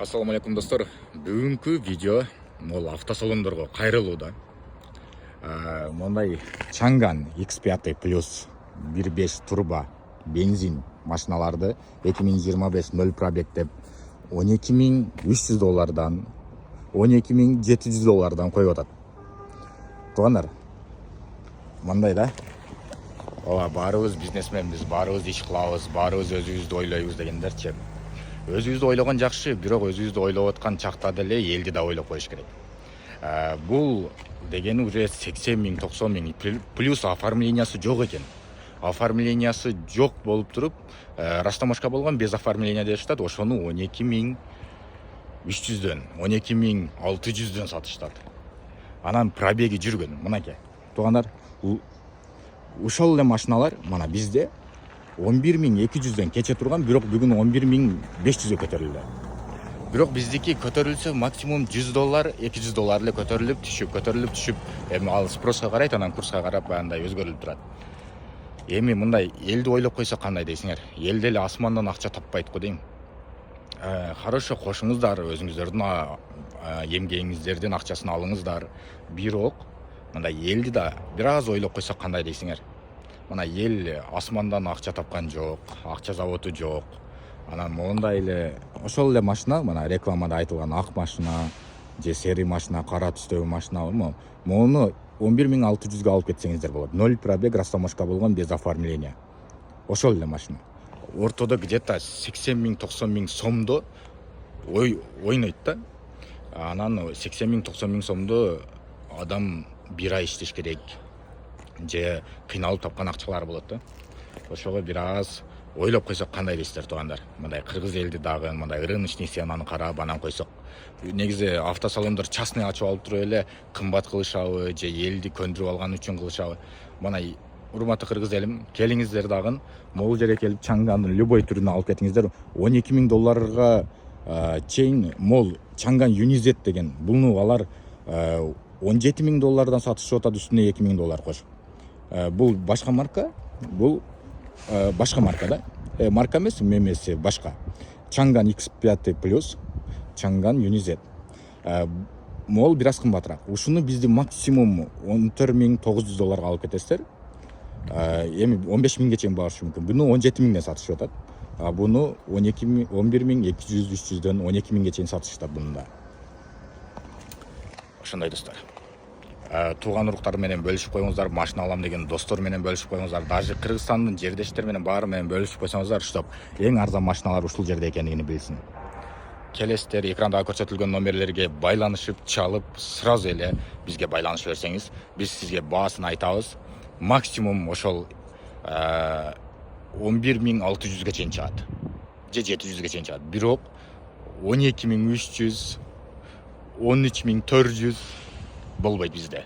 Ассаламу алейкум достор. Бүгүнкү видео мол автосалондорго кайрылууда. Мондай Чанган X5 Plus 1.5 турбо бензин машиналарды 2025 0 пробег деп $12.300 $12.700 коюп атат. Туугандар, мындай да. Ооба, баарыбыз бизнесменбиз, баарыбыз иш кылабыз, баарыбыз өзүбүздү ойлойбуз дегендерчи. Өзүбүздү ойлогон жакшы, бирок өзүбүздү ойлоп аткан чакта деле элди да ойлоп коюш керек. Бул дегени уже 80 000, 90 000 плюс оформлениясы жок экен. Оформлениясы жок болуп туруп, растамашка болгон без оформления деп атышат. Ошону 12.300дөн, 12.600дөн сатышат. Анан пробеги жүргөн. Мынакей. Туугандар, ушол эле машиналар мына бизде 11.200дөн кече турган, бирок бүгүн 11.500гө көтөрүлдү. Бирок биздики көтөрүлсө максимум $100, $200 эле көтөрүлүп түшүп, эми ал спроска карайт, анан курска карап андай өзгөрүлүп турат. Эми мындай элди ойлоп койсо кандай дейсиңер? Эл деле асмандан акча таппайт го дейм. Хорошо, кошуңуздар, өзүңүздөрдүн эмгегиңиздердин акчасын алыңыздар. Бирок мындай элди да бир аз ойлоп койсок кандай дейсиңер? Мына эл асмандан акча тапкан жок, акча заводу жок. Анан мондай эле ошол эле машина, мына рекламада айтылган ак машина, же серый машина, кара түстөгү машина, мону 11.600гө алып кетсеңиздер болот. 0 пробег, растамашка болгон, без оформления. Ошол эле машина. Ортодо где-то 80 000, 90 000 сомдо ойнойт да. Анан 80 000, 90 000 сомдо адам бир ай иштеш керек. Же кыйналып тапкан акчалар болот да. Ошого бир аз ойлоп койсок кандай дейсиздер туугандар? Мындай кыргыз элди дагы мындай рыночный ценаны карап анан койсок. Негизи автосалондор частный ачып алып туруп эле кымбат кылышабы, же элди көндүрүп алган үчүн кылышабы? Мына урматтуу кыргыз элим, келиңиздер дагы могул жерге келип Чангандын любой түрүнө алып кетиңиздер. $12.000 чейин мол Чанган Unized деген. Буну алар $17.000 сатышып атат, үстүнө $2.000 кошуп. Бул башка марка, бул башка марка да. Марка эмес, мемеси башка. Чанган X5 Plus, Чанган Unized. Мол бир аз кымбатыраак. Ушуну бизди максимум $14.900 алып кетесиздер. Эми 15.000ге чейин барышы мүмкүн. Буну 17.000ден сатышып атат. Буну 11.200-300дөн 12.000ге чейин сатышат бунда. Ошондой достор. Тууган уруктар менен бөлүшүп коюңуздар, машина алам деген достор менен бөлүшүп коюңуздар, даже Кыргызстандын жердештер менен баары менен бөлүшүп койсоңуздар, уштап эң арзан машиналар ушул жерде экендигин билсин. Келесиздер, экрандагы көрсөтүлгөн номерлерге байланышып, чалып, сразу эле бизге байланышып берсеңиз, биз сизге баасын айтабыз. Максимум ошол 11.600ге чейин чыгат. Же 700ге чейин чыгат. Бирок 12.300, 13.400 болбойт бизде.